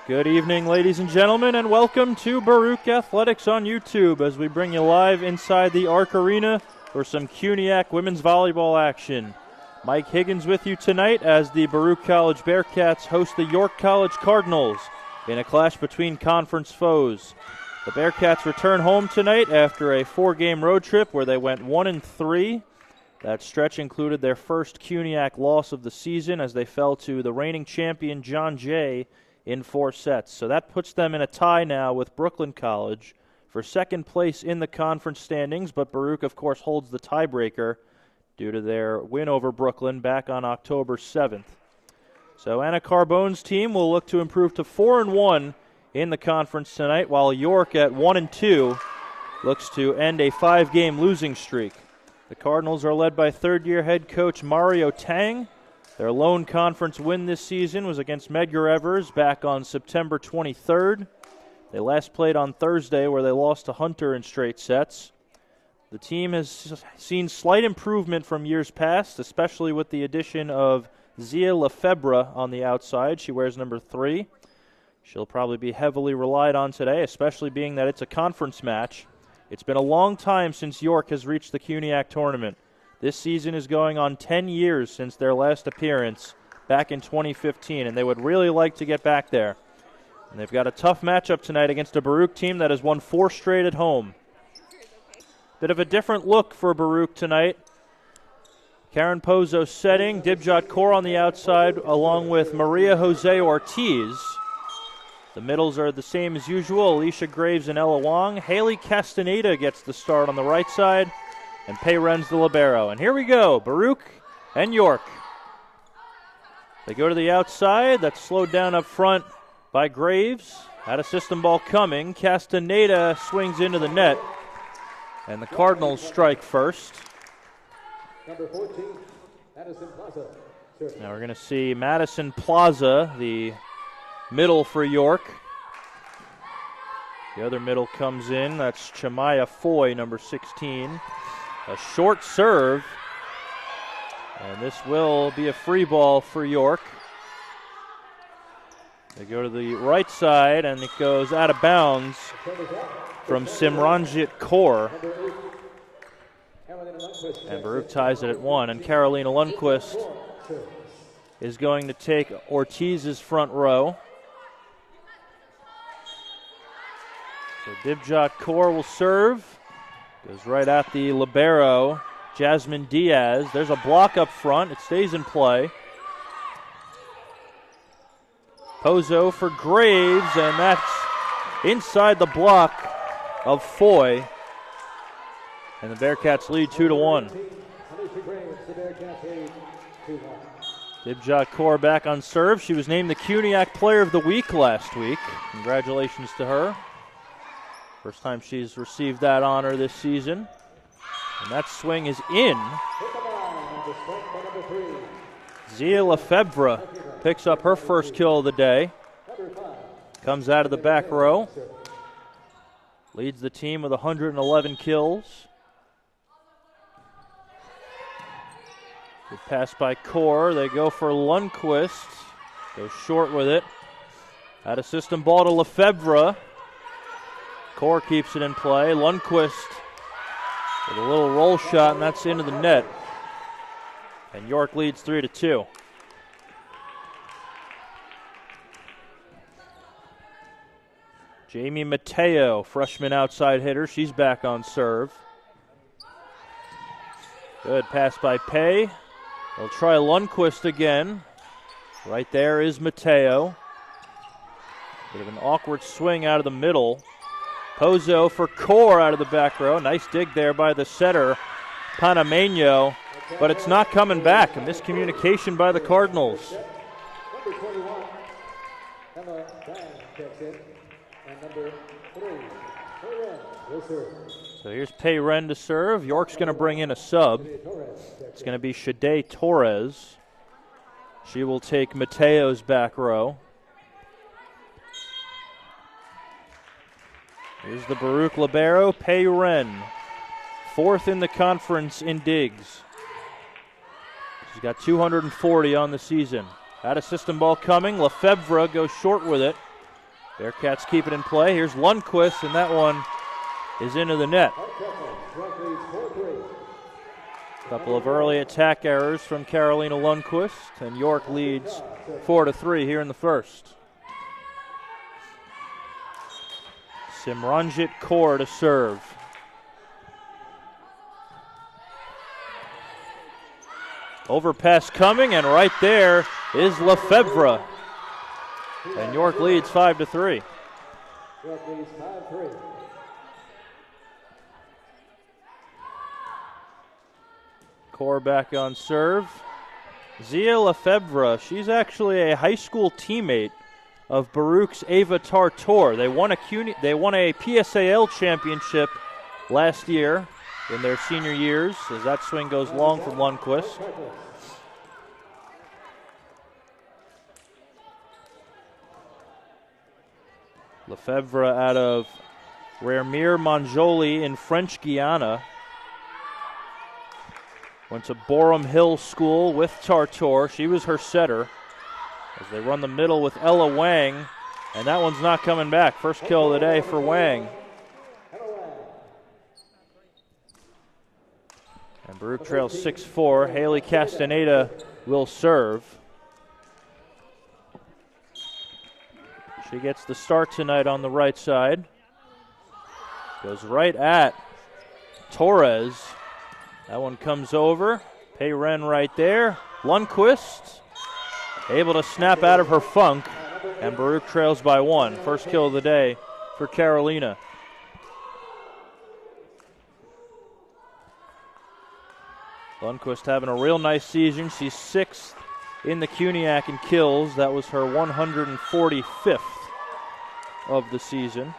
Good evening, ladies and gentlemen, and welcome to Baruch Athletics on YouTube as we bring you live inside the Arc Arena for some CUNYAC women's volleyball action. Mike Higgins with you tonight as the Baruch College Bearcats host the York College Cardinals in a clash between conference foes. The Bearcats return home tonight after a 4-game road trip where they went 1-3. That stretch included their first CUNYAC loss of the season as they fell to the reigning champion John Jay in 4 sets. So that puts them in a tie now with Brooklyn College for second place in the conference standings, but Baruch, of course, holds the tiebreaker due to their win over Brooklyn back on October 7th. So Anna Carbone's team will look to improve to 4-1 in the conference tonight, while York at 1-2 looks to end a 5-game losing streak. The Cardinals are led by third-year head coach Mario Tang. Their lone conference win this season was against Medgar Evers back on September 23rd. They last played on Thursday where they lost to Hunter in straight sets. The team has seen slight improvement from years past, especially with the addition of Zia Lefebvre on the outside. She wears number 3. She'll probably be heavily relied on today, especially being that it's a conference match. It's been a long time since York has reached the CUNYAC tournament. This season is going on 10 years since their last appearance back in 2015, and they would really like to get back there. And they've got a tough matchup tonight against a Baruch team that has won 4 straight at home. Bit of a different look for Baruch tonight. Karen Pozo setting, Dibjot Kaur on the outside, along with Mariajose Ortiz. The middles are the same as usual, Alicia Graves and Ella Wong. Haley Castaneda gets the start on the right side, and Pei Ren's the libero. And here we go, Baruch and York. They go to the outside. That's slowed down up front by Graves. Had a system ball coming. Castaneda swings into the net, and the Cardinals strike first. Number 14, Madison Plaza. Now we're going to see Madison Plaza, the middle for York. The other middle comes in. That's Chamaya Foy, number 16. A short serve, and this will be a free ball for York. They go to the right side, and it goes out of bounds from Simranjit Kaur. And Baruch ties it at 1, and Karolina Lundqvist is going to take Ortiz's front row. So Dibjot Kaur will serve. Goes right at the libero, Jasmine Diaz. There's a block up front. It stays in play. Pozo for Graves, and that's inside the block of Foy. And the Bearcats lead 2-1. Dibjot Kaur back on serve. She was named the CUNYAC Player of the Week last week. Congratulations to her. First time she's received that honor this season. And that swing is in. Zia Lefebvre picks up her first kill of the day. Comes out of the back row. Leads the team with 111 kills. Good pass by Kaur. They go for Lundqvist. Goes short with it. Out of system ball to Lefebvre. Kaur keeps it in play. Lundqvist with a little roll shot, and that's into the net. And York leads 3-2. Jamie Mateo, freshman outside hitter. She's back on serve. Good pass by Pei. They'll try Lundqvist again. Right there is Mateo. Bit of an awkward swing out of the middle. Pozo for Kaur out of the back row. Nice dig there by the setter, Panameño, but it's not coming back. A miscommunication by the Cardinals. Number 21, Emma Bang checks in, and number 3, Pei Ren will serve. So here's Pei Ren to serve. York's going to bring in a sub. It's going to be Shade Torres. She will take Mateo's back row. Here's the Baruch libero, Pei Ren. 4th in the conference in digs. She's got 240 on the season. Out of system ball coming. Lefebvre goes short with it. Bearcats keep it in play. Here's Lundqvist, and that one is into the net. A couple of early attack errors from Karolina Lundqvist, and York leads 4-3 here in the first. Simranjit Kaur to serve. Overpass coming, and right there is Lefebvre. And York leads 5-3. York leads 5-3. Kaur back on serve. Zia Lefebvre, she's actually a high school teammate of Baruch's Ava Tartor. They won a PSAL championship last year in their senior years, as that swing goes long from Lundqvist. Lefebvre out of Rermir Manjoli in French Guiana. Went to Borum Hill School with Tartor. She was her setter. As they run the middle with Ella Wang, and that one's not coming back. First kill of the day for Wang. And Baruch trails 6-4. Haley Castaneda will serve. She gets the start tonight on the right side. Goes right at Torres. That one comes over. Payren right there. Lundqvist able to snap out of her funk, and Baruch trails by 1. First kill of the day for Karolina. Lundqvist having a real nice season. She's 6th in the CUNYAC in kills. That was her 145th of the season.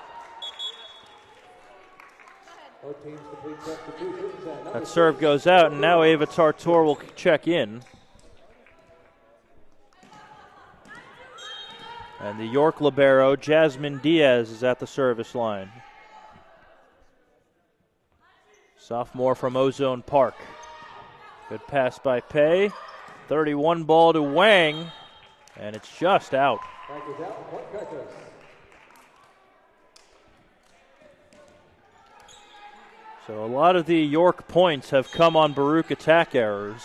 That serve goes out, and now Ava Tartor will check in. And the York libero, Jasmine Diaz, is at the service line. Sophomore from Ozone Park. Good pass by Pei. 31 ball to Wang, and it's just out. So a lot of the York points have come on Baruch attack errors.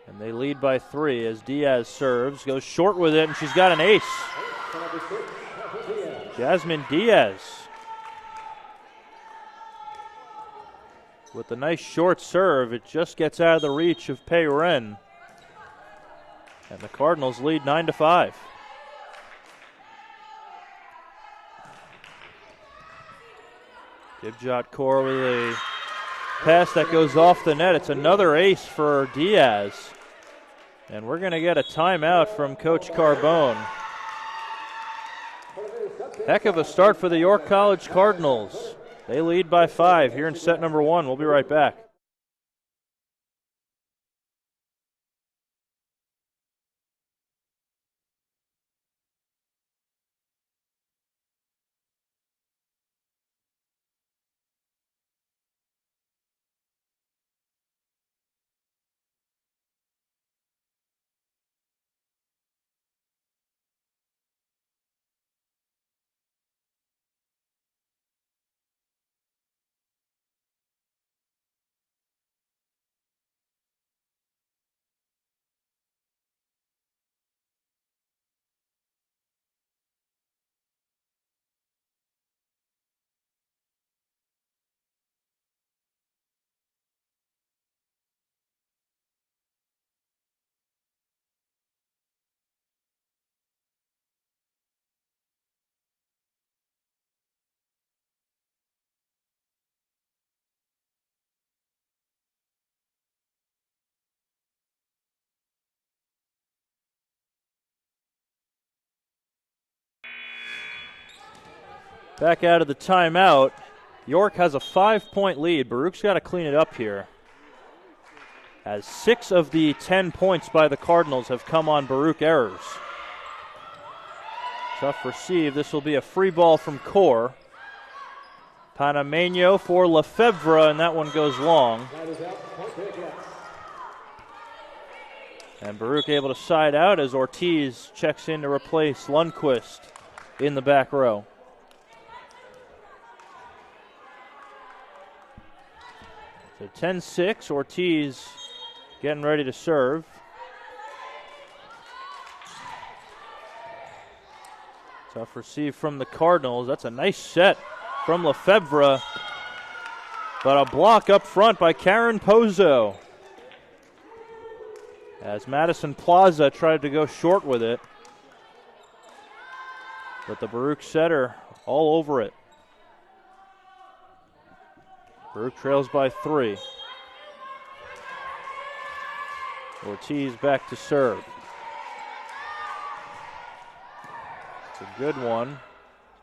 And they lead by 3 as Diaz serves, goes short with it, and she's got an ace. Jasmine Diaz with a nice short serve. It just gets out of the reach of Payren. And the Cardinals lead 9-5. Dibjot Kaur with a pass that goes off the net. It's another ace for Diaz. And we're going to get a timeout from Coach Carbone. Heck of a start for the York College Cardinals. They lead by 5 here in set number 1. We'll be right back. Back out of the timeout. York has a 5-point lead. Baruch's got to clean it up here, as 6 of the 10 points by the Cardinals have come on Baruch errors. Tough receive. This will be a free ball from Kaur. Panameño for Lefebvre, and that one goes long. And Baruch able to side out as Ortiz checks in to replace Lundqvist in the back row. So 10-6, Ortiz getting ready to serve. Tough receive from the Cardinals. That's a nice set from Lefebvre, but a block up front by Karen Pozo. As Madison Plaza tried to go short with it, but the Baruch setter all over it. Baruch trails by 3. Ortiz back to serve. It's a good one.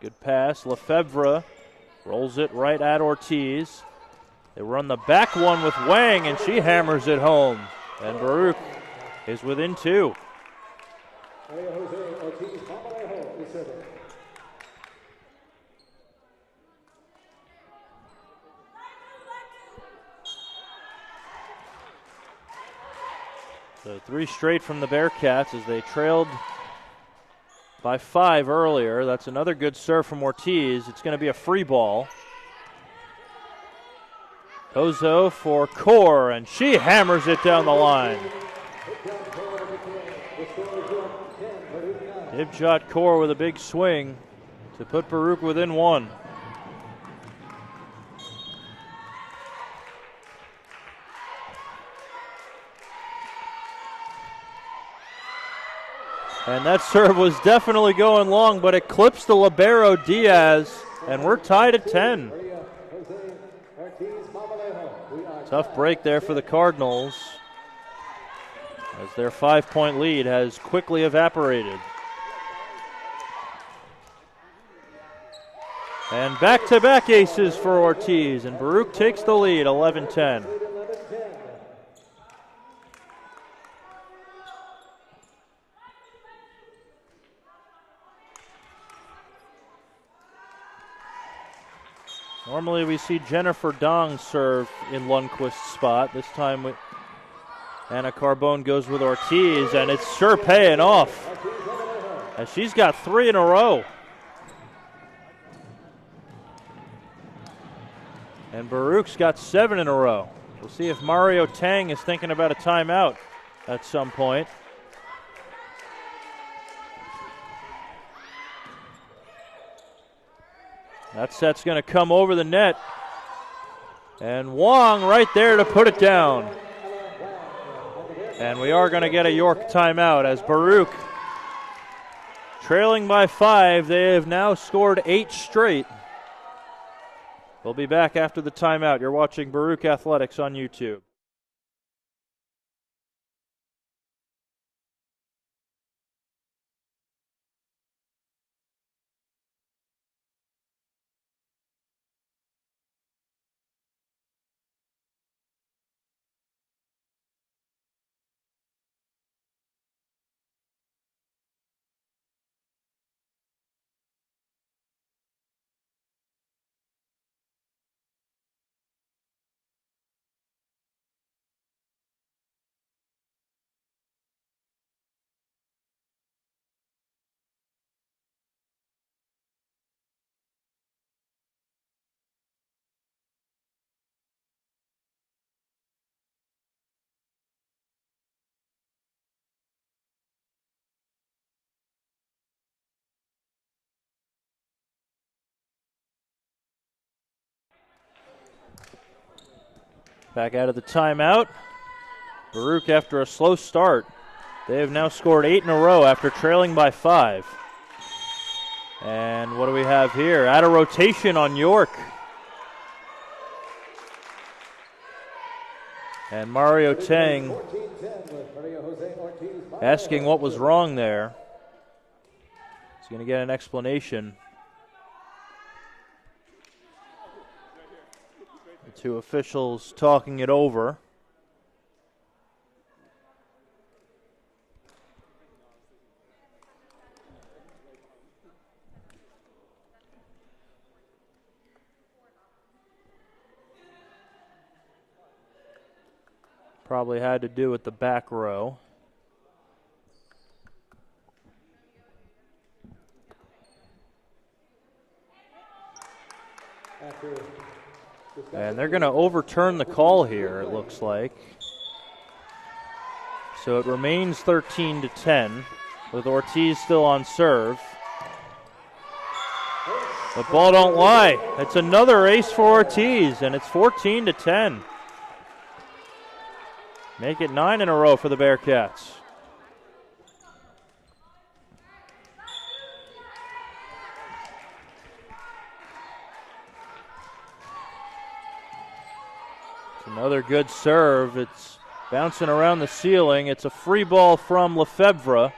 Good pass. Lefebvre rolls it right at Ortiz. They run the back one with Wang, and she hammers it home. And Baruch is within 2. Mariajose Ortiz-Marmolejo is serving. So 3 straight from the Bearcats as they trailed by 5 earlier. That's another good serve from Ortiz. It's going to be a free ball. Pozo for Core, and she hammers it down the line. Dibjot Core with a big swing to put Baruch within 1. And that serve was definitely going long, but it clips the libero Diaz, and we're tied at 10. Tough break there for the Cardinals, as their 5-point lead has quickly evaporated. And back-to-back aces for Ortiz, and Baruch takes the lead, 11-10. Normally we see Jennifer Dong serve in Lundqvist's spot. This time Anna Carbone goes with Ortiz, and it's sure paying off, as she's got 3 in a row. And Baruch's got 7 in a row. We'll see if Mario Tang is thinking about a timeout at some point. That set's going to come over the net. And Wong right there to put it down. And we are going to get a York timeout as Baruch, trailing by 5, they have now scored 8 straight. We'll be back after the timeout. You're watching Baruch Athletics on YouTube. Back out of the timeout. Baruch, after a slow start, they have now scored 8 in a row after trailing by 5. And what do we have here? Out of rotation on York. And Mario Tang asking what was wrong there. He's going to get an explanation. The 2 officials talking it over. Probably had to do with the back row. And they're going to overturn the call here, it looks like. So it remains 13-10 with Ortiz still on serve. The ball don't lie. It's another ace for Ortiz, and it's 14-10. Make it 9 in a row for the Bearcats. It's another good serve. It's bouncing around the ceiling. It's a free ball from Lefebvre.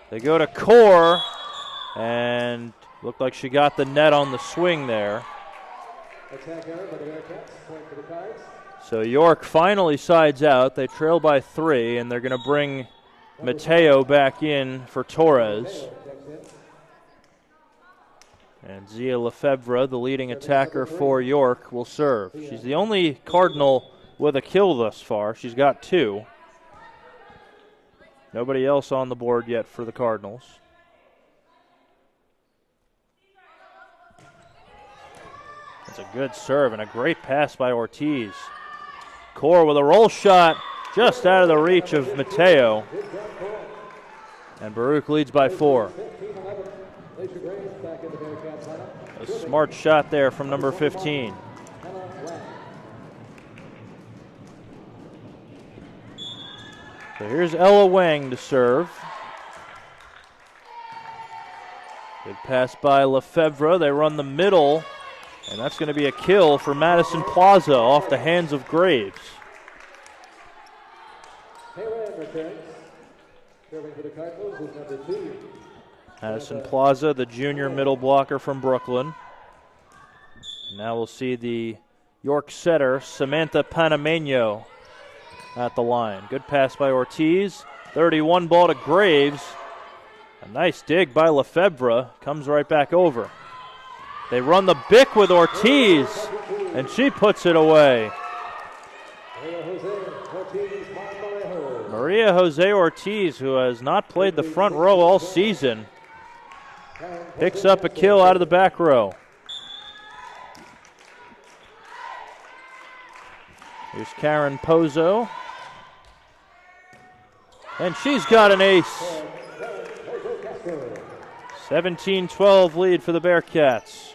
They go to Core, and looked like she got the net on the swing there. So York finally sides out. They trail by 3, and they're going to bring Mateo back in for Torres. And Zia Lefebvre, the leading attacker for York, will serve. She's the only Cardinal with a kill thus far. She's got 2. Nobody else on the board yet for the Cardinals. That's a good serve and a great pass by Ortiz. Core with a roll shot just out of the reach of Mateo. And Baruch leads by 4. A smart shot there from number 15. So here's Ella Wang to serve. Good pass by Lefebvre. They run the middle, and that's going to be a kill for Madison Plaza off the hands of Graves. Madison Plaza, the junior middle blocker from Brooklyn. Now we'll see the York setter, Samantha Panameno, at the line. Good pass by Ortiz. 31 ball to Graves. A nice dig by Lefebvre. Comes right back over. They run the bick with Ortiz, and she puts it away. Mariajose Ortiz, who has not played the front row all season, picks up a kill out of the back row. Here's Karen Pozo. And she's got an ace. 17-12 lead for the Bearcats.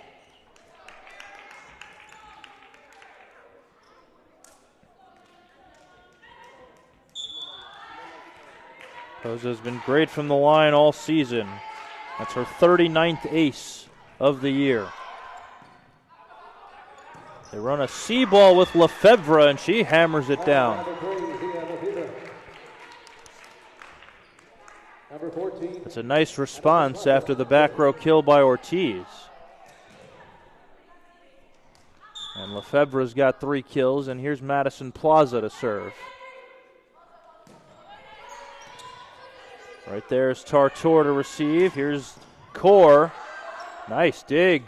Pozo's been great from the line all season. That's her 39th ace of the year. They run a C ball with Lefebvre, and she hammers it down. It's a nice response after the back row kill by Ortiz. And Lefebvre's got 3 kills, and here's Madison Plaza to serve. Right there's Tartor to receive. Here's Core. Nice dig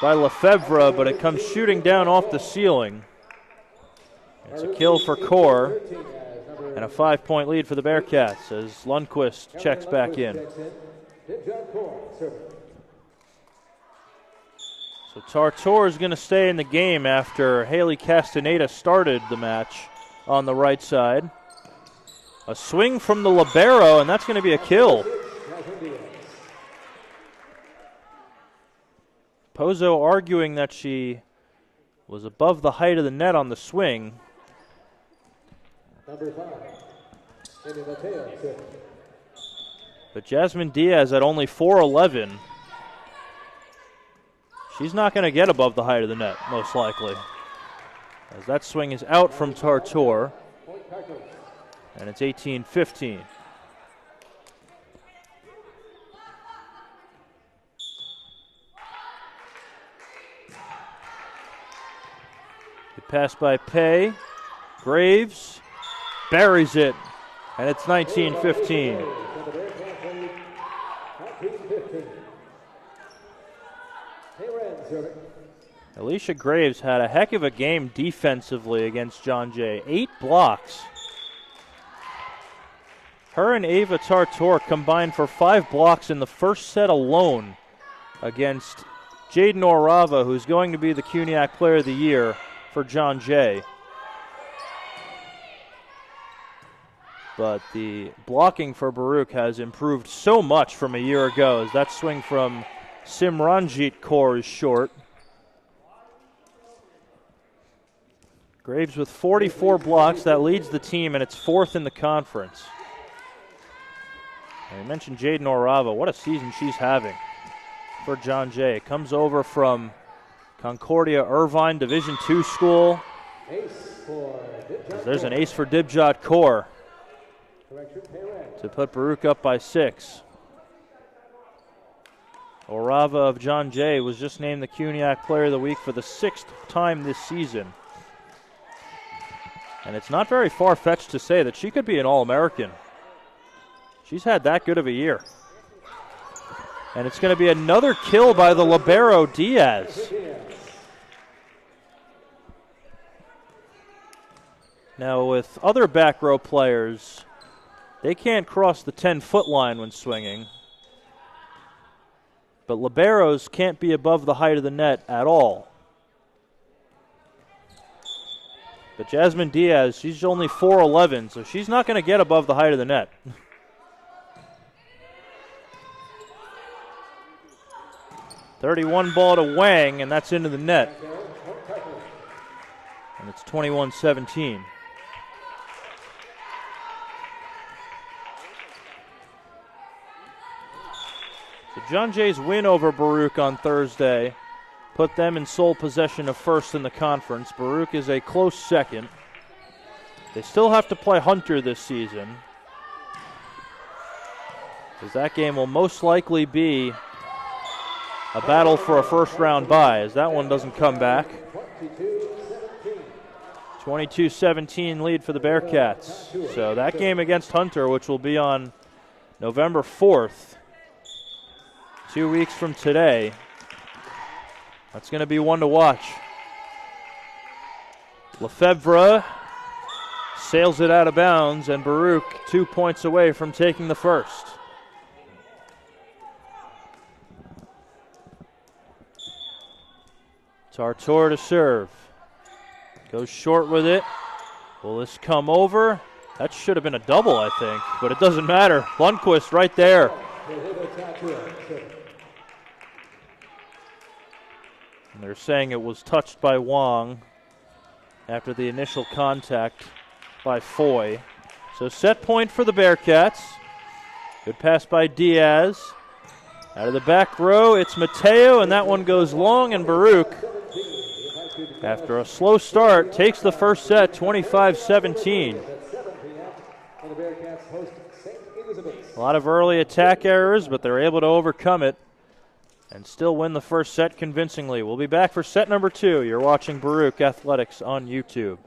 by Lefebvre, but it comes shooting down off the ceiling. It's a kill for Core, and a 5-point lead for the Bearcats as Lundqvist checks back in. So Tartor is going to stay in the game after Haley Castaneda started the match on the right side. A swing from the libero, and that's going to be a kill. Pozo arguing that she was above the height of the net on the swing. But Jasmine Diaz at only 4'11", she's not going to get above the height of the net, most likely. As that swing is out from Tartor, and it's 18-15. Good pass by Pei. Graves buries it, and it's 19-15. Alicia Graves had a heck of a game defensively against John Jay. 8 blocks. Her and Ava Tartor combined for 5 blocks in the first set alone against Jaden Orava, who's going to be the CUNYAC Player of the Year for John Jay. But the blocking for Baruch has improved so much from a year ago, as that swing from Simranjit Kaur is short. Graves with 44 blocks. That leads the team, and it's fourth in the conference. And I mentioned Jaden Orava. What a season she's having for John Jay. Comes over from Concordia Irvine Division II school. There's an ace for Dibjot Kaur to put Baruch up by 6. Orava of John Jay was just named the CUNYAC Player of the Week for the 6th time this season. And it's not very far-fetched to say that she could be an All-American. She's had that good of a year. And it's going to be another kill by the libero Diaz. Now with other back row players, they can't cross the 10-foot line when swinging. But liberos can't be above the height of the net at all. But Jasmine Diaz, she's only 4'11", so she's not going to get above the height of the net. .31 ball to Wang, and that's into the net. And it's 21-17. So John Jay's win over Baruch on Thursday put them in sole possession of first in the conference. Baruch is a close second. They still have to play Hunter this season, as that game will most likely be a battle for a first-round bye, as that one doesn't come back. 22-17 lead for the Bearcats. So that game against Hunter, which will be on November 4th, 2 weeks from today, that's going to be one to watch. Lefebvre sails it out of bounds, and Baruch 2 points away from taking the first. Tartor to serve. Goes short with it. Will this come over? That should have been a double, I think, but it doesn't matter. Lundqvist right there. And they're saying it was touched by Wang after the initial contact by Foy. So set point for the Bearcats. Good pass by Diaz. Out of the back row, it's Mateo, and that one goes long, and Baruch, after a slow start, takes the first set, 25-17. A lot of early attack errors, but they're able to overcome it and still win the first set convincingly. We'll be back for set number 2. You're watching Baruch Athletics on YouTube.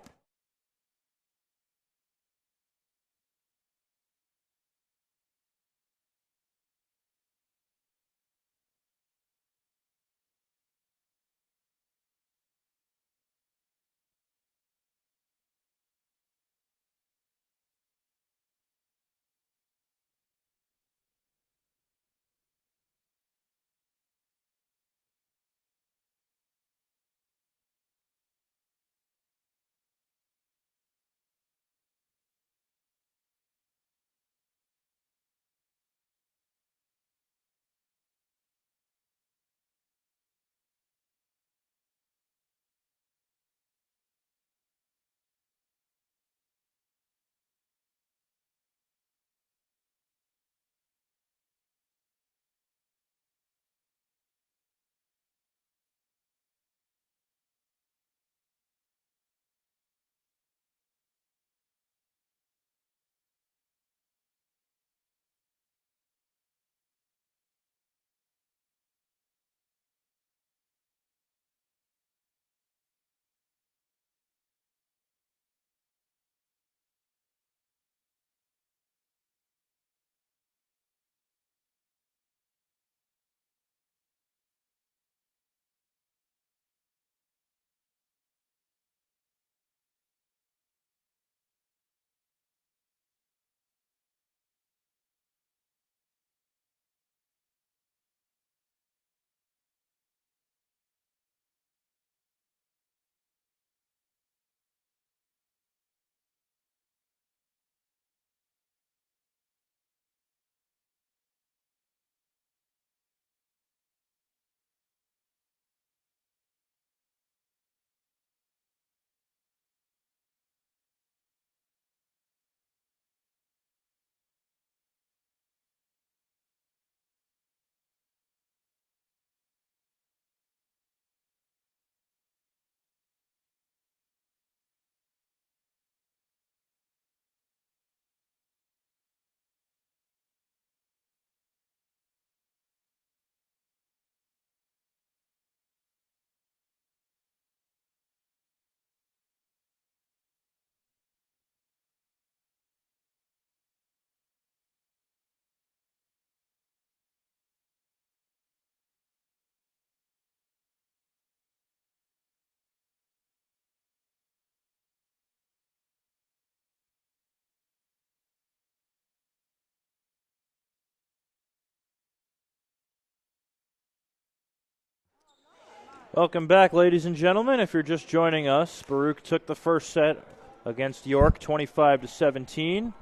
Welcome back, ladies and gentlemen. If you're just joining us, Baruch took the first set against York, 25-17.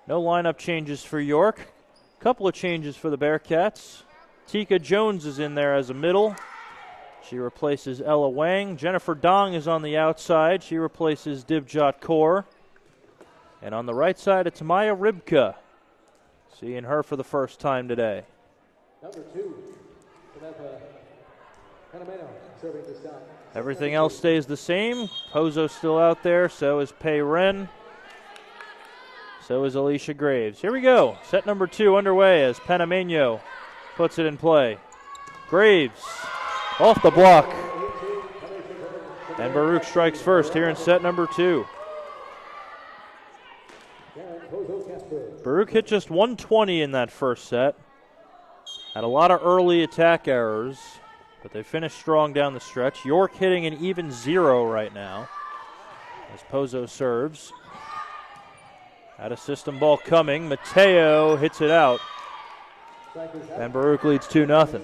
No lineup changes for York. Couple of changes for the Bearcats. Tika Jones is in there as a middle. She replaces Ella Wang. Jennifer Dong is on the outside. She replaces Divjot Kaur. And on the right side, it's Maya Rybka. Seeing her for the first time today. Number 2, Samantha Panameno, serving this time. Everything else stays the same. Pozo still out there. So is Pei Ren. So is Alicia Graves. Here we go. Set number 2 underway as Panameno puts it in play. Graves off the block. And Baruch strikes first here in set number 2. Pozo Castro. Baruch hit just 120 in that first set. Had a lot of early attack errors, but they finished strong down the stretch. York hitting an even 0 right now as Pozo serves. Had a system ball coming. Mateo hits it out. And Baruch leads 2-0.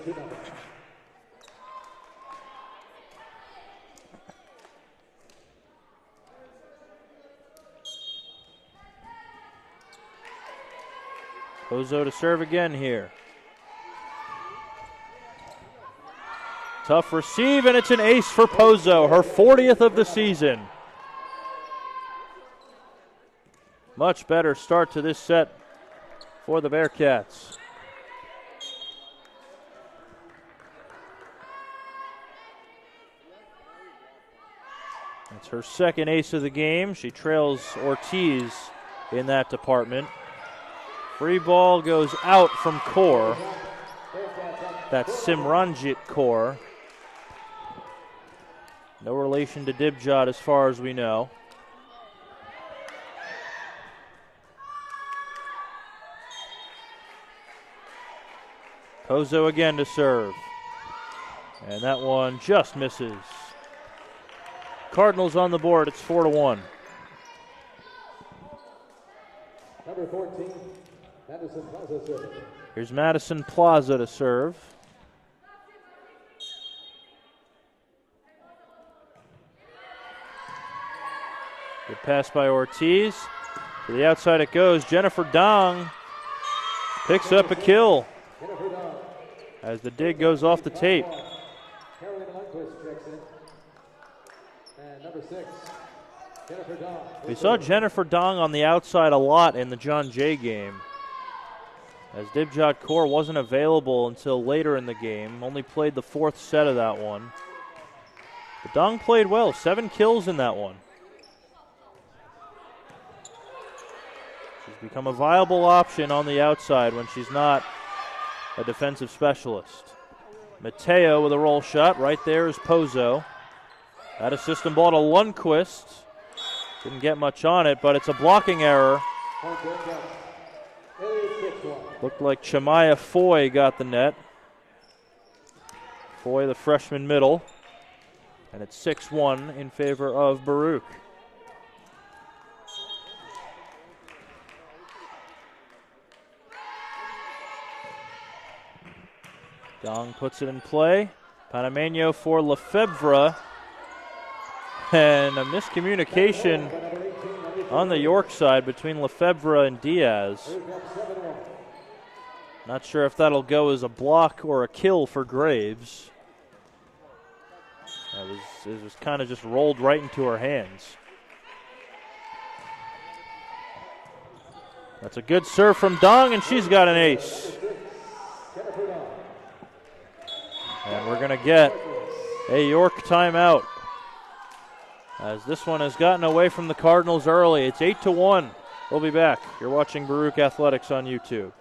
Pozo to serve again here. Tough receive, and it's an ace for Pozo, her 40th of the season. Much better start to this set for the Bearcats. It's her second ace of the game. She trails Ortiz in that department. Free ball goes out from Kaur. That's Simranjit Kaur. No relation to Dibjot as far as we know. Pozo again to serve. And that one just misses. Cardinals on the board. It's 4-1. Number 14, Madison Plaza serving. Here's Madison Plaza to serve. Good pass by Ortiz. To the outside it goes. Jennifer Dong picks up a kill as the dig goes off the tape. Karolina Lundqvist checks in. And number 6, Jennifer Dong. We saw Jennifer Dong on the outside a lot in the John Jay game, as Dibjot Kaur wasn't available until later in the game. Only played the 4th set of that one. But Dong played well. 7 kills in that one. She's become a viable option on the outside when she's not a defensive specialist. Mateo with a roll shot. Right there is Pozo. That a system ball to Lundqvist. Didn't get much on it, but it's a blocking error. Looked like Chamaya Foy got the net. Foy, the freshman middle. And it's 6-1 in favor of Baruch. Dong puts it in play. Panameno for Lefebvre. And a miscommunication on the York side between Lefebvre and Diaz. Not sure if that'll go as a block or a kill for Graves. It was kind of just rolled right into her hands. That's a good serve from Dong, and she's got an ace. And we're going to get a York timeout, as this one has gotten away from the Cardinals early. It's 8-1. We'll be back. You're watching Baruch Athletics on YouTube.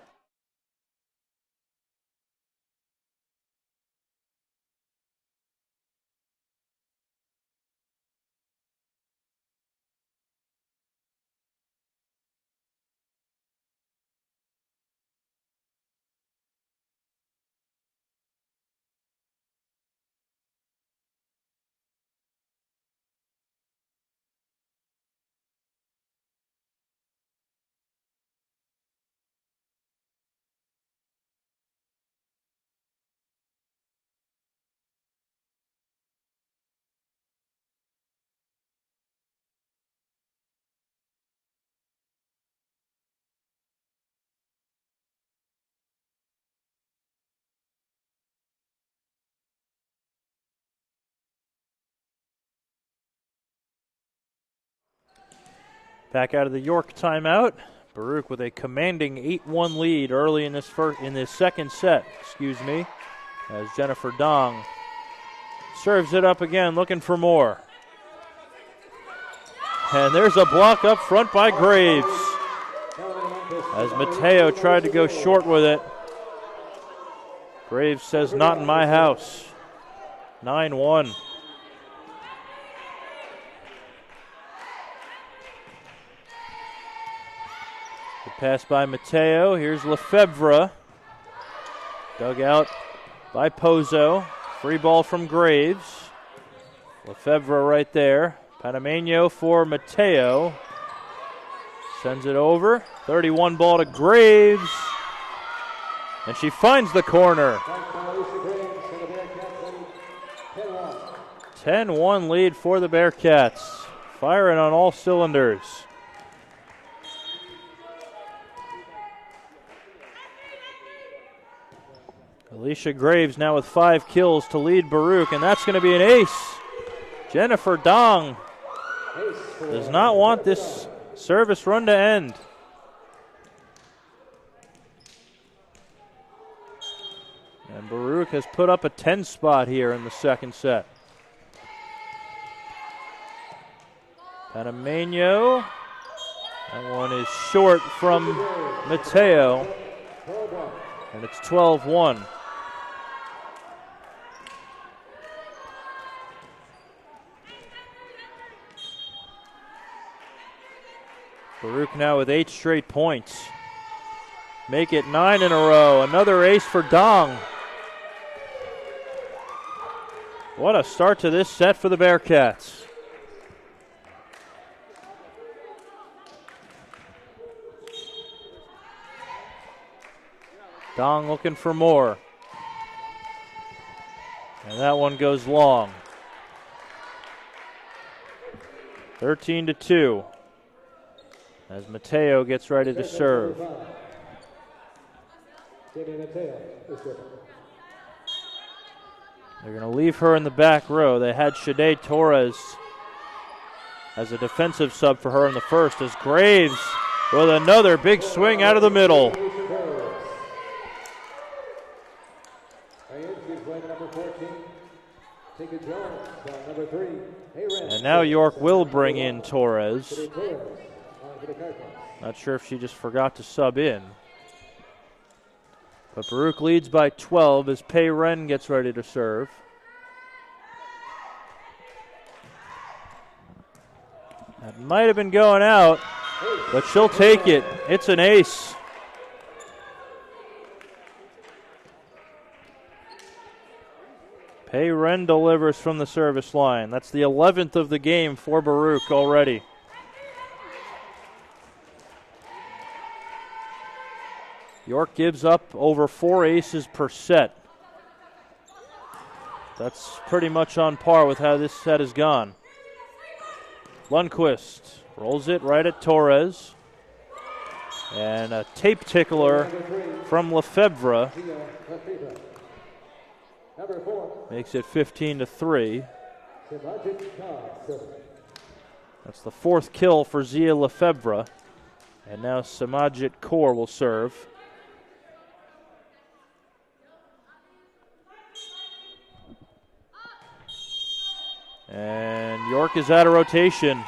Back out of the York timeout. Baruch with a commanding 8-1 lead early in this second set, as Jennifer Dong serves it up again, looking for more. And there's a block up front by Graves, as Mateo tried to go short with it. Graves says, not in my house. 9-1. The pass by Mateo. Here's Lefebvre. Dug out by Pozo. Free ball from Graves. Lefebvre right there. Panameno for Mateo. Sends it over. 31 ball to Graves. And she finds the corner. 10-1 lead for the Bearcats. Firing on all cylinders. Alicia Graves now with 5 kills to lead Baruch, and that's going to be an ace. Jennifer Dong does not want this service run to end. And Baruch has put up a 10 spot here in the second set. Panameno. That one is short from Mateo. And it's 12-1. Baruch now with 8 straight points. Make it 9 in a row. Another ace for Dong. What a start to this set for the Bearcats. Dong looking for more. And that one goes long. 13-2. As Mateo gets ready to serve. They're going to leave her in the back row. They had Shade Torres as a defensive sub for her in the first, as Graves with another big swing out of the middle. And now York will bring in Torres. Not sure if she just forgot to sub in. But Baruch leads by 12 as Pei Ren gets ready to serve. That might have been going out, but she'll take it. It's an ace. Pei Ren delivers from the service line. That's the 11th of the game for Baruch already. York gives up over 4 aces per set. That's pretty much on par with how this set has gone. Lundqvist rolls it right at Torres. And a tape tickler from Lefebvre. Makes it 15-3. That's the 4th kill for Zia Lefebvre. And now Samajit Kaur will serve. And York is out of rotation.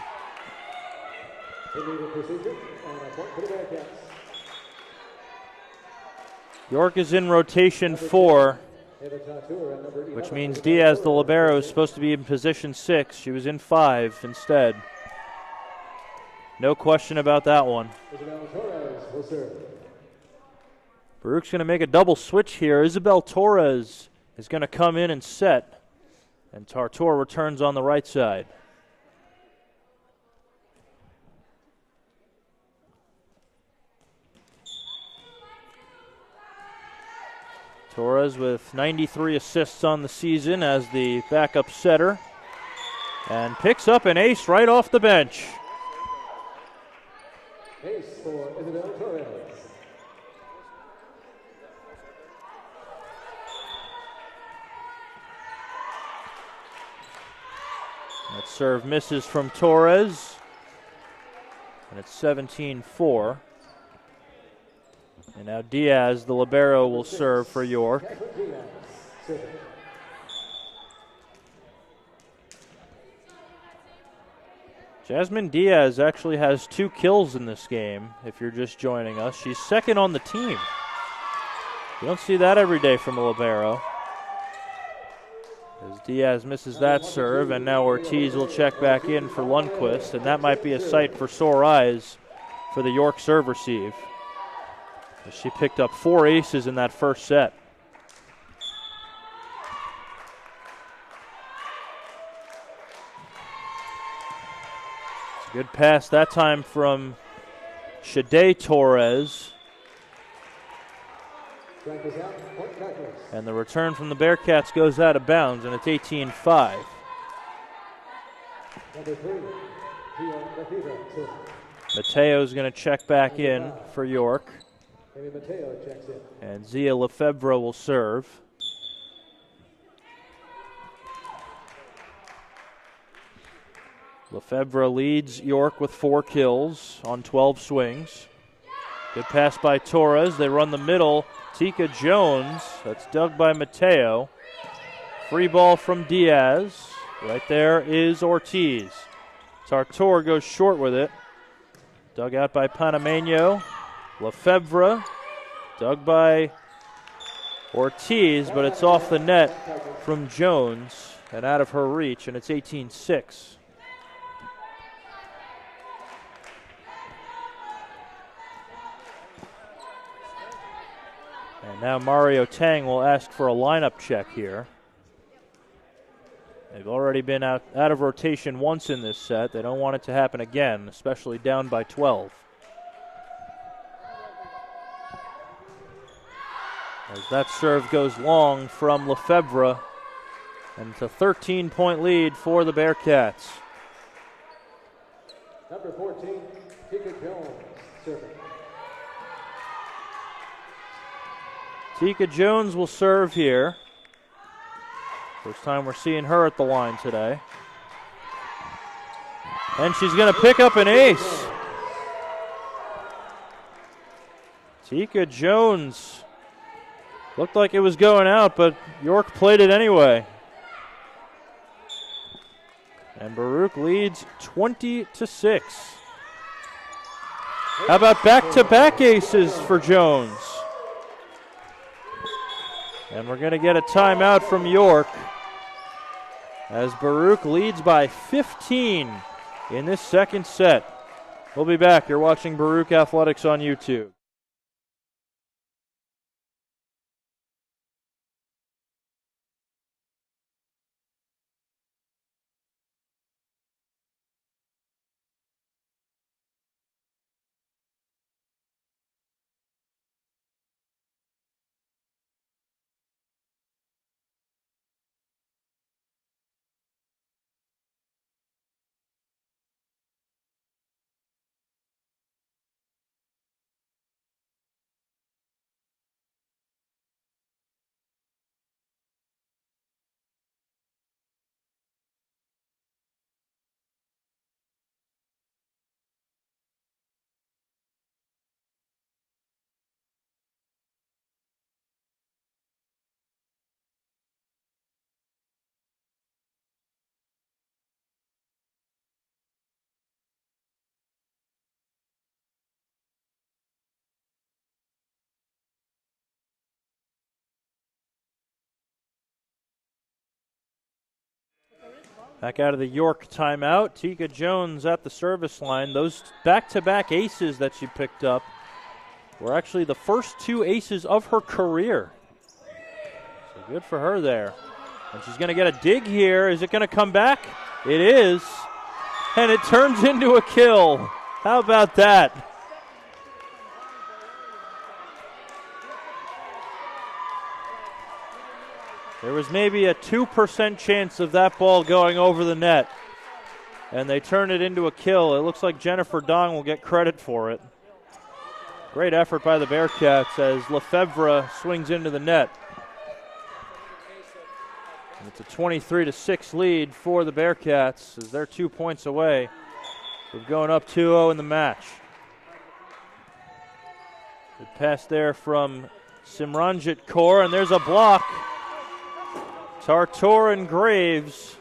York is in rotation 4, which means Diaz, the libero, is supposed to be in position 6. She was in 5 instead. No question about that one. Baruch's going to make a double switch here. Isabel Torres is going to come in and set. And Tartor returns on the right side. Torres with 93 assists on the season as the backup setter. And picks up an ace right off the bench. Ace for Isabel Torres. That serve misses from Torres. And it's 17-4. And now Diaz, the libero, will serve for York. Jasmine Diaz actually has 2 kills in this game, if you're just joining us. She's second on the team. You don't see that every day from a libero. As Diaz misses that serve, and now Ortiz will check back in for Lundqvist, and that might be a sight for sore eyes for the York serve receive. She picked up 4 aces in that first set. It's a good pass that time from Shade Torres. And the return from the Bearcats goes out of bounds, and it's 18-5. Mateo's going to check back in for York. And Zia Lefebvre will serve. Lefebvre leads York with 4 kills on 12 swings. Good pass by Torres. They run the middle. Tika Jones. That's dug by Mateo. Free ball from Diaz. Right there is Ortiz. Tartor goes short with it. Dug out by Panameño. Lefebvre. Dug by Ortiz, but it's off the net from Jones and out of her reach, and it's 18-6. And now Mario Tang will ask for a lineup check here. They've already been out of rotation once in this set. They don't want it to happen again, especially down by 12. As that serve goes long from Lefebvre, and it's a 13-point lead for the Bearcats. Number 14, Tika Jones, serving. Tika Jones will serve here. First time we're seeing her at the line today. And she's going to pick up an ace. Tika Jones looked like it was going out, but York played it anyway. And Baruch leads 20-6. How about back-to-back aces for Jones? And we're going to get a timeout from York as Baruch leads by 15 in this second set. We'll be back. You're watching Baruch Athletics on YouTube. Back out of the York timeout. Tika Jones at the service line. Those back-to-back aces that she picked up were actually the first 2 aces of her career. So good for her there. And she's going to get a dig here. Is it going to come back? It is. And it turns into a kill. How about that? There was maybe a 2% chance of that ball going over the net, and they turn it into a kill. It looks like Jennifer Dong will get credit for it. Great effort by the Bearcats as Lefebvre swings into the net. And it's a 23-6 lead for the Bearcats as they're 2 points away We're going up 2-0 in the match. Good pass there from Simranjit Kaur, and there's a block. Tartor and Graves.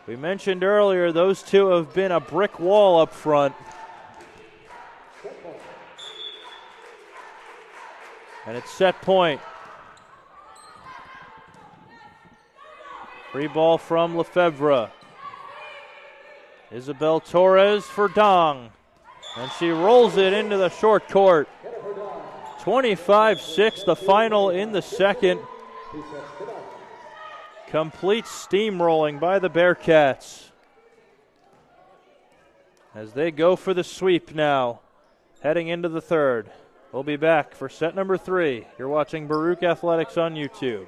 We mentioned earlier those two have been a brick wall up front. And it's set point. Free ball from Lefebvre. Isabel Torres for Dong. And she rolls it into the short court. 25-6, the final in the second. Complete steamrolling by the Bearcats as they go for the sweep now, heading into the third. We'll be back for set number 3. You're watching Baruch Athletics on YouTube.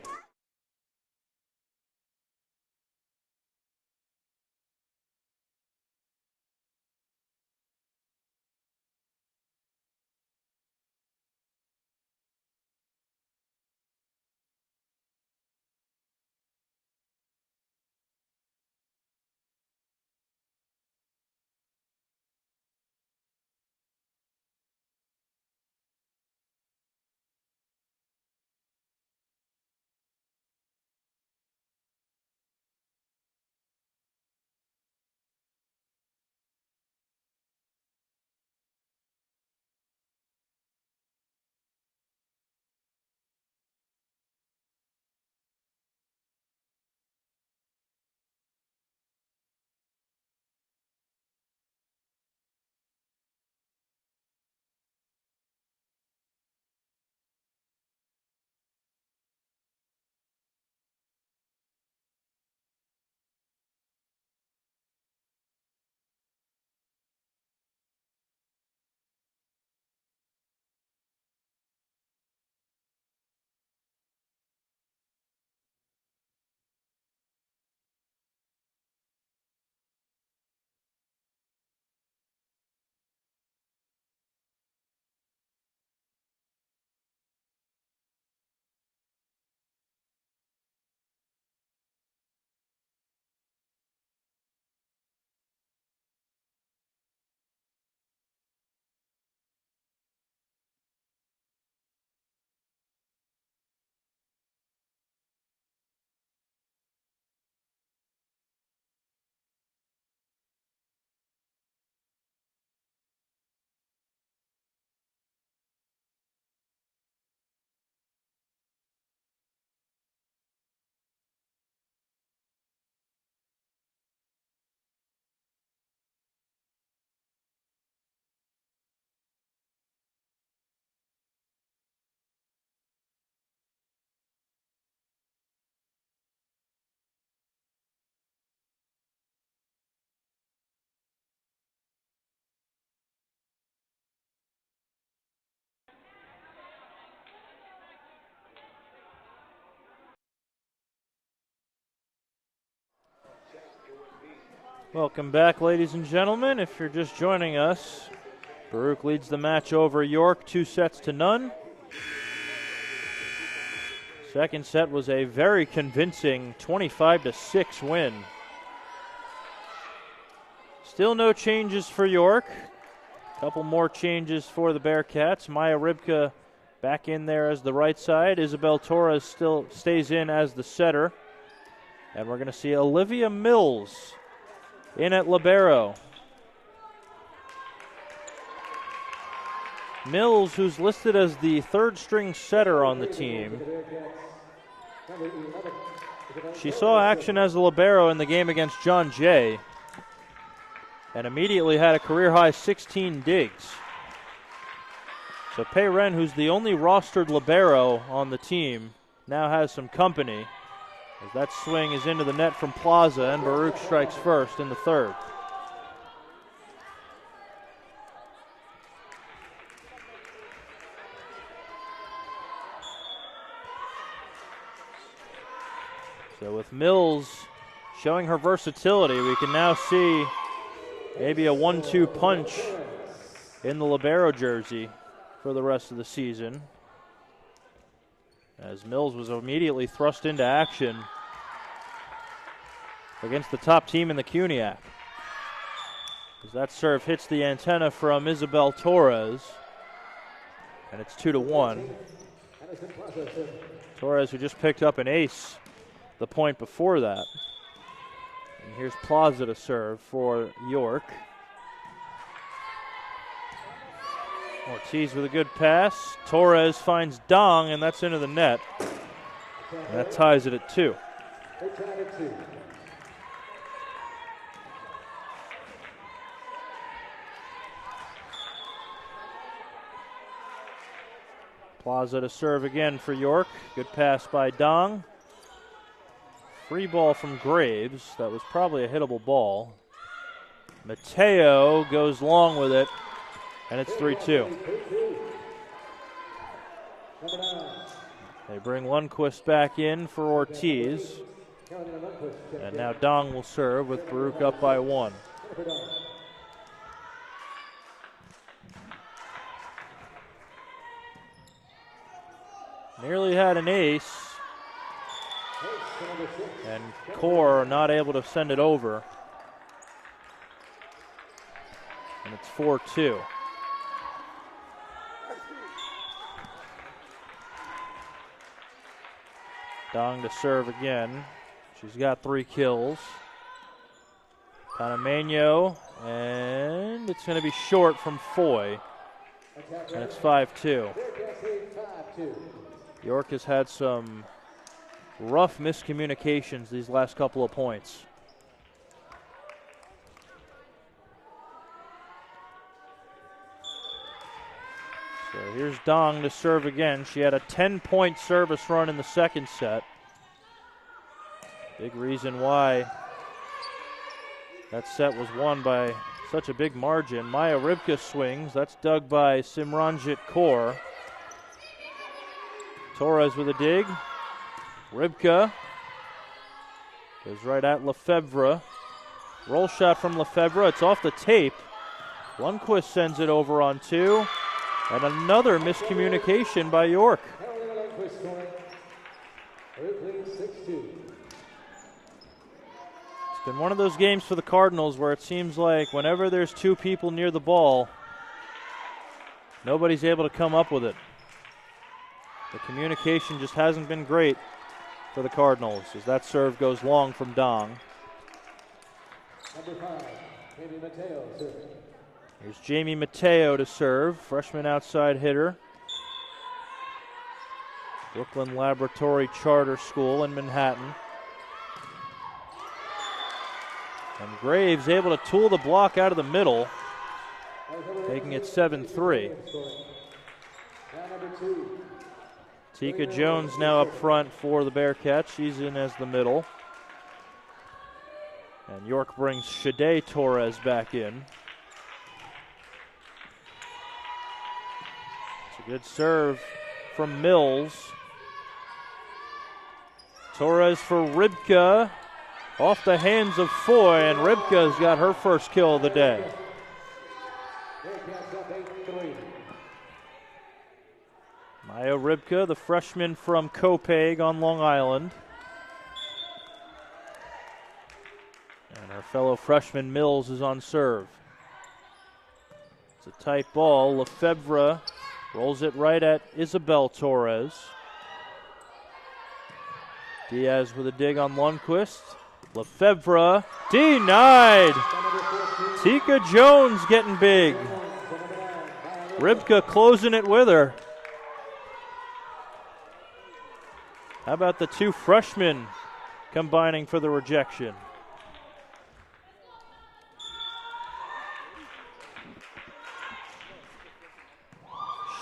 Welcome back, ladies and gentlemen. If you're just joining us, Baruch leads the match over York 2-0. Second set was a very convincing 25-6 win. Still no changes for York. A couple more changes for the Bearcats. Maya Rybka back in there as the right side. Isabel Torres still stays in as the setter. And we're going to see Olivia Mills in at libero. Mills, who's listed as the third-string setter on the team. She saw action as a libero in the game against John Jay and immediately had a career-high 16 digs. So Pei Ren, who's the only rostered libero on the team, now has some company. As that swing is into the net from Plaza, and Baruch strikes first in the third. So with Mills showing her versatility, we can now see maybe a 1-2 punch in the libero jersey for the rest of the season, as Mills was immediately thrust into action against the top team in the CUNYAC. As that serve hits the antenna from Isabel Torres. And it's 2-1. Torres, who just picked up an ace the point before that. And here's Plaza to serve for York. Ortiz with a good pass. Torres finds Dong, and that's into the net. And that ties it at 2. Plaza to serve again for York. Good pass by Dong. Free ball from Graves. That was probably a hittable ball. Mateo goes long with it, and it's 3-2. They bring Lundqvist back in for Ortiz. And now Dong will serve with Baruch up by 1. Nearly had an ace. And Core not able to send it over. And it's 4-2. Dong to serve again. She's got 3 kills. Panameno, and it's going to be short from Foy. And it's 5-2. York has had some rough miscommunications these last couple of points. So here's Dong to serve again. She had a 10-point service run in the second set. Big reason why that set was won by such a big margin. Maya Rybka swings. That's dug by Simranjit Kaur. Torres with a dig. Rybka goes right at Lefebvre. Roll shot from Lefebvre. It's off the tape. Lundqvist sends it over on 2. And another miscommunication by York. It's been one of those games for the Cardinals where it seems like whenever there's 2 people near the ball, nobody's able to come up with it. The communication just hasn't been great for the Cardinals as that serve goes long from Dong. Number 5, Jamie Mateo serving. Here's Jamie Mateo to serve, freshman outside hitter. Brooklyn Laboratory Charter School in Manhattan. And Graves able to tool the block out of the middle, making it 7-3. Tika Jones now up front for the Bearcats. She's in as the middle. And York brings Shade Torres back in. It's a good serve from Mills. Torres for Rybka. Off the hands of Foy, and Rybka's got her first kill of the day. Maya Rybka, the freshman from Copeg on Long Island. And our fellow freshman Mills is on serve. It's a tight ball. Lefebvre rolls it right at Isabel Torres. Diaz with a dig on Lundqvist. Lefebvre denied. Tika Jones getting big. Rybka closing it with her. How about the 2 freshmen combining for the rejection?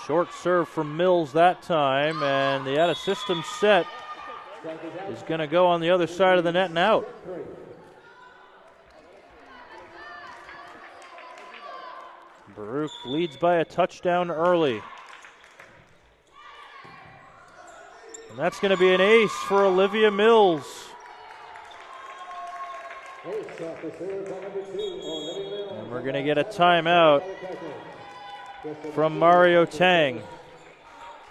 Short serve from Mills that time, and the out-of-system set is going to go on the other side of the net and out. Baruch leads by a touchdown early. And that's going to be an ace for Olivia Mills. And we're going to get a timeout from Mario Tang.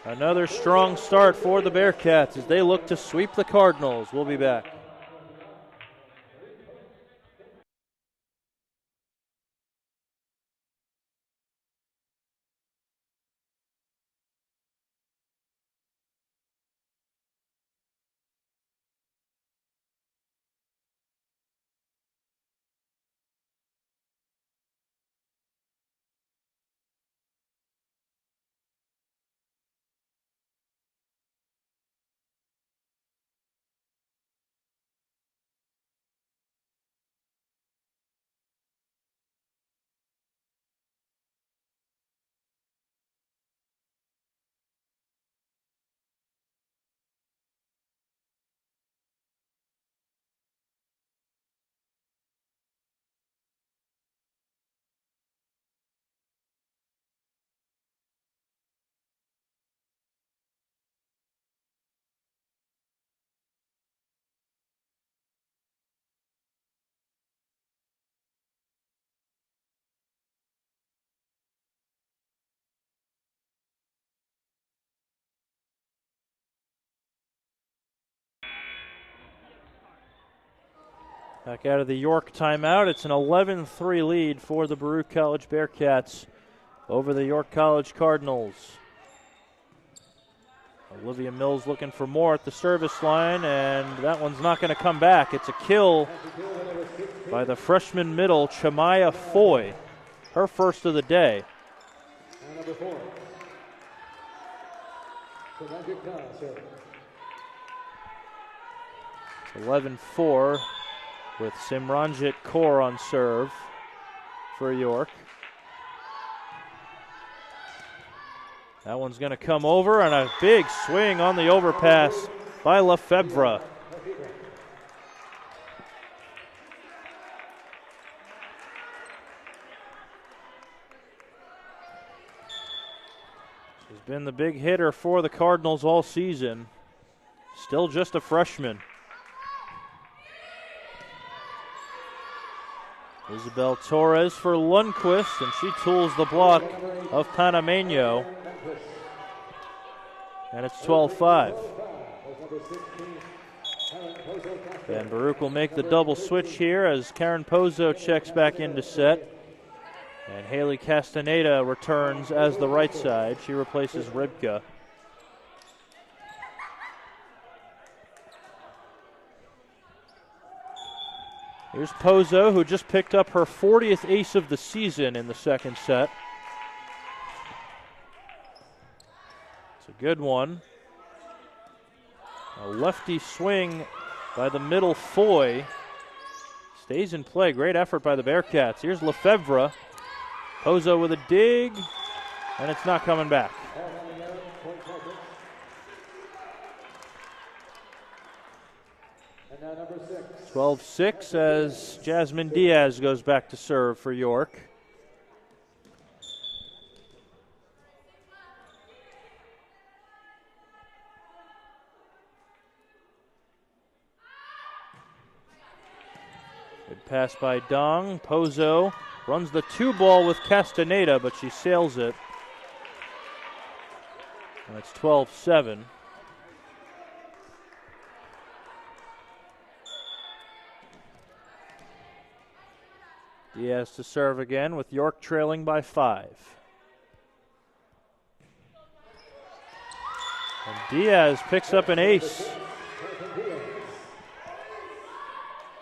Another strong start for the Bearcats as they look to sweep the Cardinals. We'll be back. Back out of the York timeout. It's an 11-3 lead for the Baruch College Bearcats over the York College Cardinals. Olivia Mills looking for more at the service line, and that one's not going to come back. It's a kill by the freshman middle, Chamaya Foy, her first of the day. And number 4. 11-4 with Simranjit Kaur on serve for York. That one's going to come over, and a big swing on the overpass by Lefebvre. She's been the big hitter for the Cardinals all season. Still just a freshman. Isabel Torres for Lundqvist, and she tools the block of Panameño. And it's 12-5. And Baruch will make the double switch here as Karen Pozo checks back into set. And Haley Castaneda returns as the right side. She replaces Ribka. Here's Pozo, who just picked up her 40th ace of the season in the second set. It's a good one. A lefty swing by the middle Foy. Stays in play. Great effort by the Bearcats. Here's Lefebvre. Pozo with a dig, and it's not coming back. 12-6 as Jasmine Diaz goes back to serve for York. Good pass by Dong. Pozo runs the 2-ball with Castaneda, but she sails it. And it's 12-7. Diaz to serve again with York trailing by 5. And Diaz picks up an ace.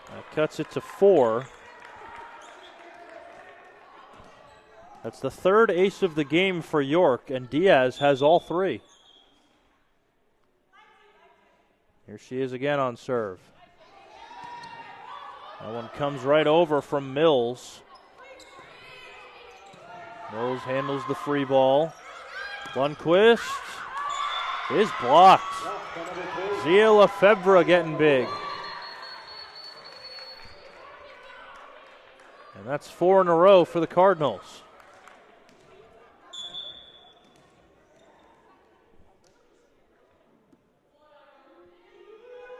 That cuts it to 4. That's the third ace of the game for York, and Diaz has all 3. Here she is again on serve. That one comes right over from Mills. Mills handles the free ball. Lundqvist is blocked. Zia Lefebvre getting big. And that's 4 in a row for the Cardinals.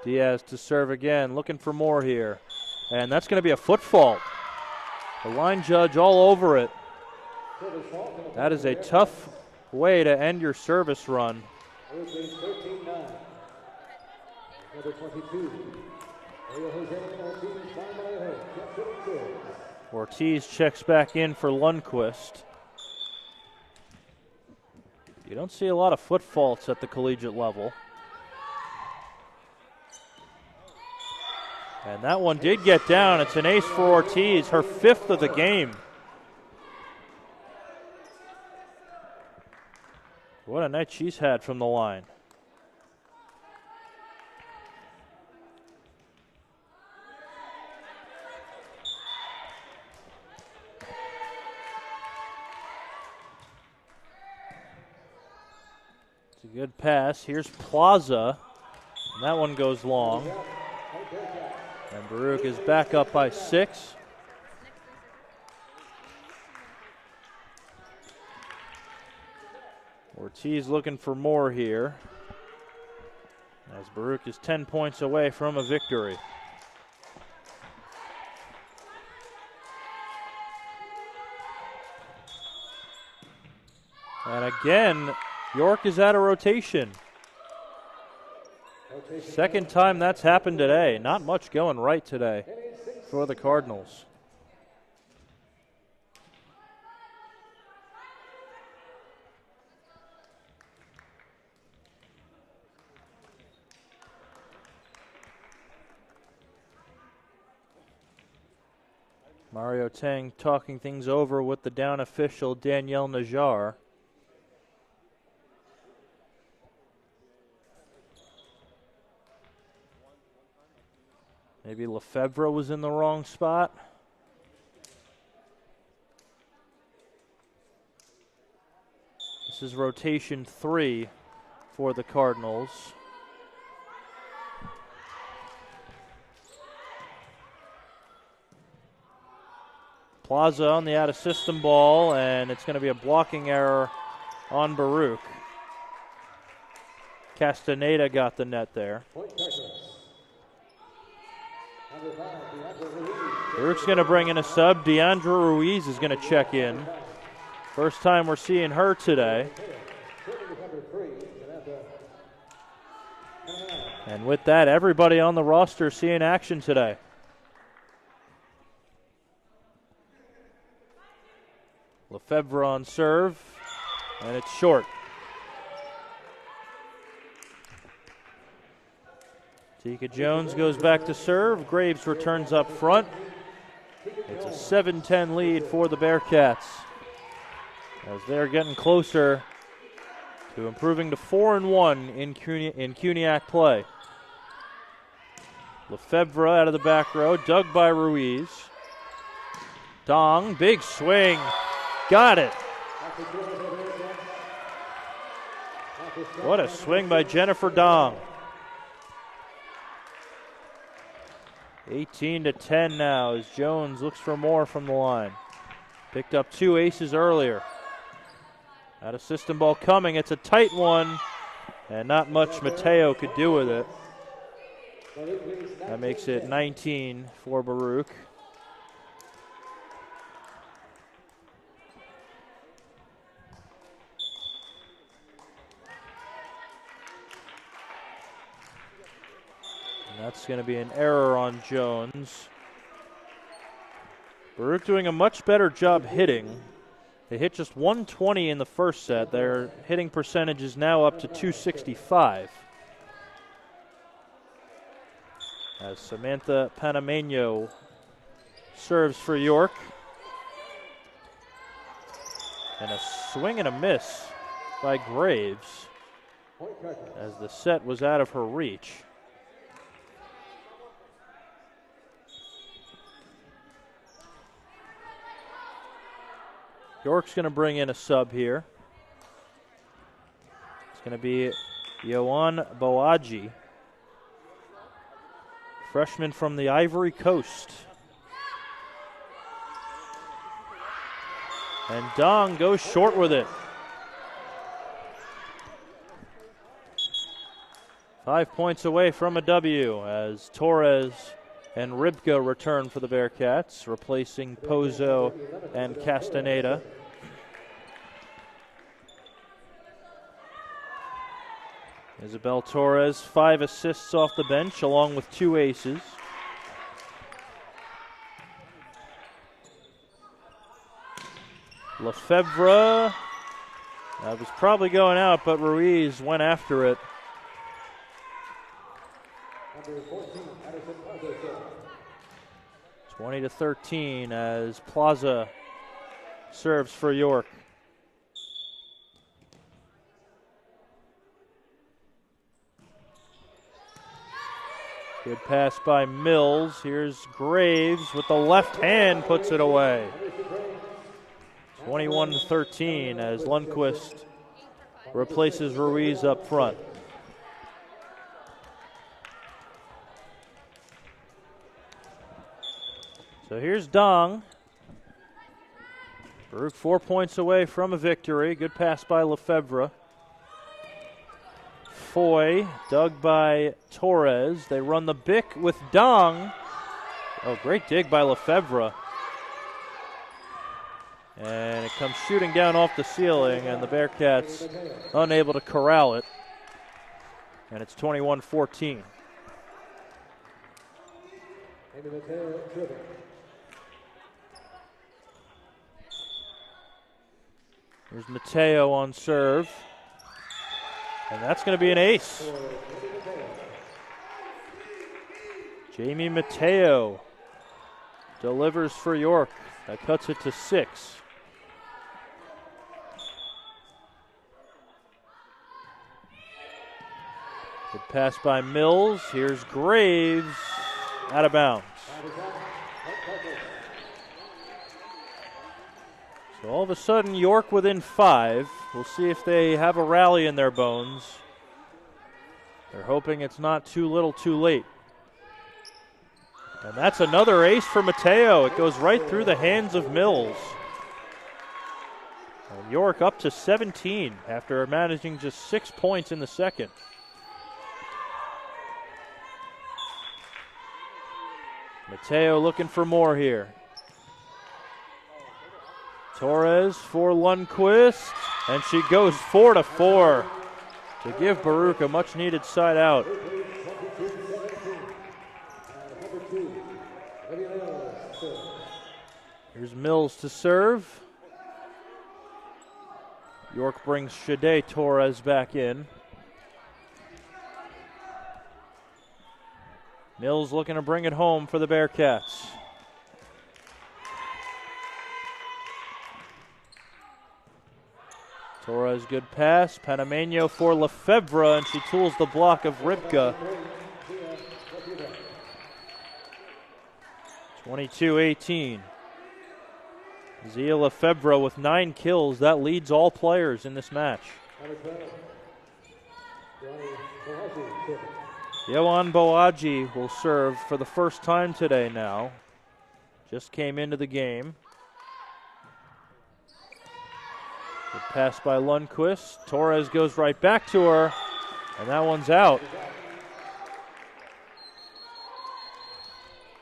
Diaz to serve again, looking for more here. And that's going to be a foot fault. The line judge all over it. That is a tough way to end your service run. Ortiz checks back in for Lundqvist. You don't see a lot of foot faults at the collegiate level. And that one did get down. It's an ace for Ortiz, her 5th of the game. What a night she's had from the line. It's a good pass. Here's Plaza, and that one goes long. And Baruch is back up by 6. Ortiz looking for more here, as Baruch is 10 points away from a victory. And again, York is out of rotation. Second time that's happened today. Not much going right today. for the Cardinals. Mario Tang talking things over with the down official, Danielle Najar. Maybe Lefebvre was in the wrong spot. This is rotation 3 for the Cardinals. Plaza on the out-of-system ball, and it's going to be a blocking error on Baruch. Castaneda got the net there. Baruch's going to bring in a sub. Deandra Ruiz is going to check in. First time we're seeing her today. And with that, everybody on the roster seeing action today. Lefebvre on serve, and it's short. Tika Jones goes back to serve. Graves returns up front. It's a 7-10 lead for the Bearcats as they're getting closer to improving to 4-1 in CUNYAC play. Lefebvre out of the back row, dug by Ruiz. Dong, big swing. Got it. What a swing by Jennifer Dong. 18-10 now as Jones looks for more from the line. Picked up 2 aces earlier. Out of system ball coming. It's a tight one, and not much Mateo could do with it. That makes it 19 for Baruch. That's going to be an error on Jones. Baruch doing a much better job hitting. They hit just 120 in the first set. Their hitting percentage is now up to 265. As Samantha Panameno serves for York. And a swing and a miss by Graves as the set was out of her reach. York's going to bring in a sub here. It's going to be Yohan Boaji, freshman from the Ivory Coast. And Dong goes short with it. 5 points away from a W as Torres and Rybka return for the Bearcats, replacing Pozo and Castaneda. Isabel Torres, 5 assists off the bench, along with 2 aces. Lefebvre, that was probably going out, but Ruiz went after it. 20-13 as Plaza serves for York. Good pass by Mills. Here's Graves with the left hand, puts it away. 21-13 as Lundqvist replaces Ruiz up front. So here's Dong. Baruch 4 points away from a victory. Good pass by Lefebvre. Foy, dug by Torres. They run the Bick with Dong. Oh, great dig by Lefebvre. And it comes shooting down off the ceiling, and the Bearcats unable to corral it. And it's 21-14. Amy Mateo driven. Here's Mateo on serve. And that's going to be an ace. Jamie Mateo delivers for York. That cuts it to 6. Good pass by Mills. Here's Graves. Out of bounds. So all of a sudden, York within 5. We'll see if they have a rally in their bones. They're hoping it's not too little too late. And that's another ace for Mateo. It goes right through the hands of Mills. And York up to 17 after managing just 6 points in the second. Mateo looking for more here. Torres for Lundqvist, and she goes 4-4 to give Baruch a much-needed side out. Here's Mills to serve. York brings Shade Torres back in. Mills looking to bring it home for the Bearcats. Torres, good pass. Panameno for Lefebvre, and she tools the block of Ripka. 22-18. Zia Lefebvre with 9 kills. That leads all players in this match. Yohan Boaji will serve for the first time today now. Just came into the game. Good pass by Lundqvist. Torres goes right back to her, and that one's out.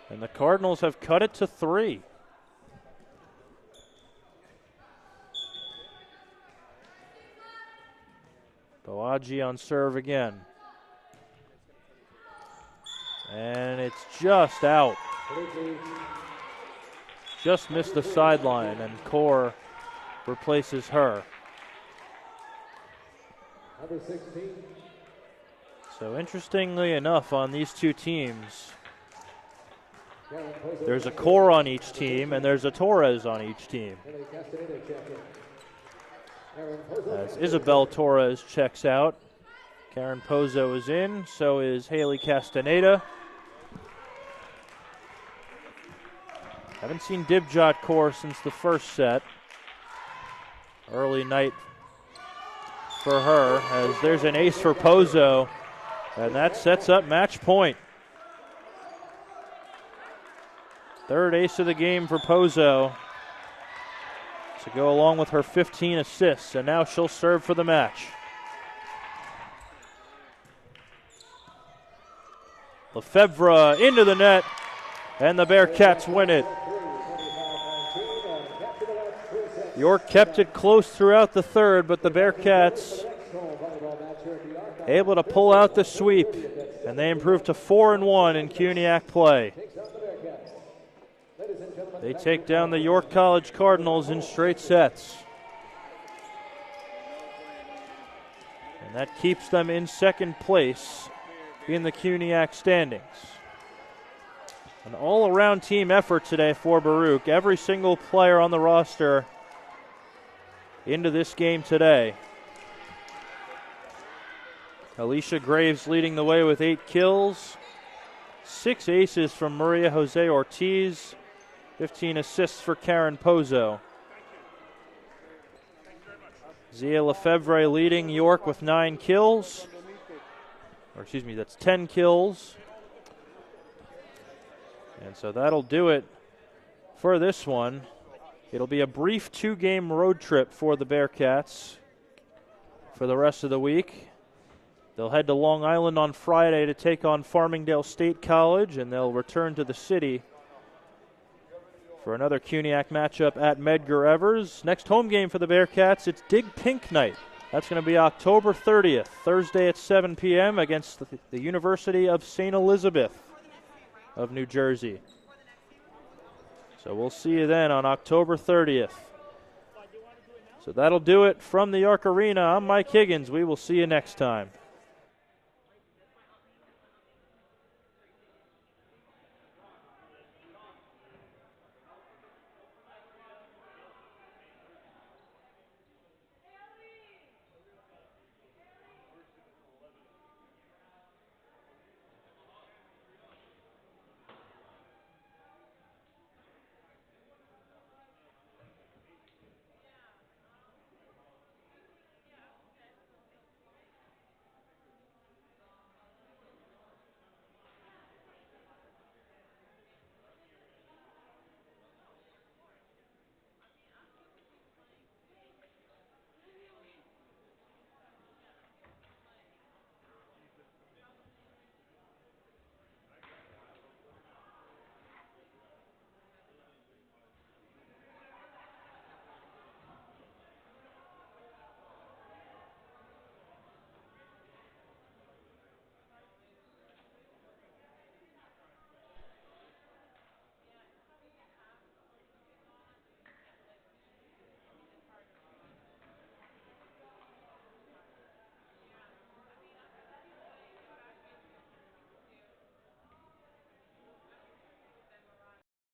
And the Cardinals have cut it to 3. Boaji on serve again. And it's just out. Just missed the sideline, and Core replaces her. Number 16. So interestingly enough, on these two teams, there's a Core on each team and there's a Torres on each team. As Isabel Torres checks out, Karen Pozo is in, so is Haley Castaneda. Haven't seen Dibjot Core since the first set. Early night for her, as there's an ace for Pozo, and that sets up match point. Third ace of the game for Pozo to go along with her 15 assists, and now she'll serve for the match. Lefebvre into the net, and the Bearcats win it. York kept it close throughout the third, but the Bearcats able to pull out the sweep, and they improve to 4-1 in CUNYAC play. They take down the York College Cardinals in straight sets. And that keeps them in second place in the CUNYAC standings. An all-around team effort today for Baruch. Every single player on the roster into this game today. Alicia Graves leading the way with 8 kills. 6 aces from Mariajose Ortiz. 15 assists for Karen Pozo. Zia Lefebvre leading York with 9 kills. Or excuse me, that's 10 kills. And so that'll do it for this one. It'll be a brief 2-game road trip for the Bearcats for the rest of the week. They'll head to Long Island on Friday to take on Farmingdale State College, and they'll return to the city for another CUNYAC matchup at Medgar Evers. Next home game for the Bearcats, it's Dig Pink Night. That's going to be October 30th, Thursday at 7 p.m. against the University of St. Elizabeth. of New Jersey. So we'll see you then on October 30th. So that'll do it from the York Arena. I'm Mike Higgins. We will see you next time.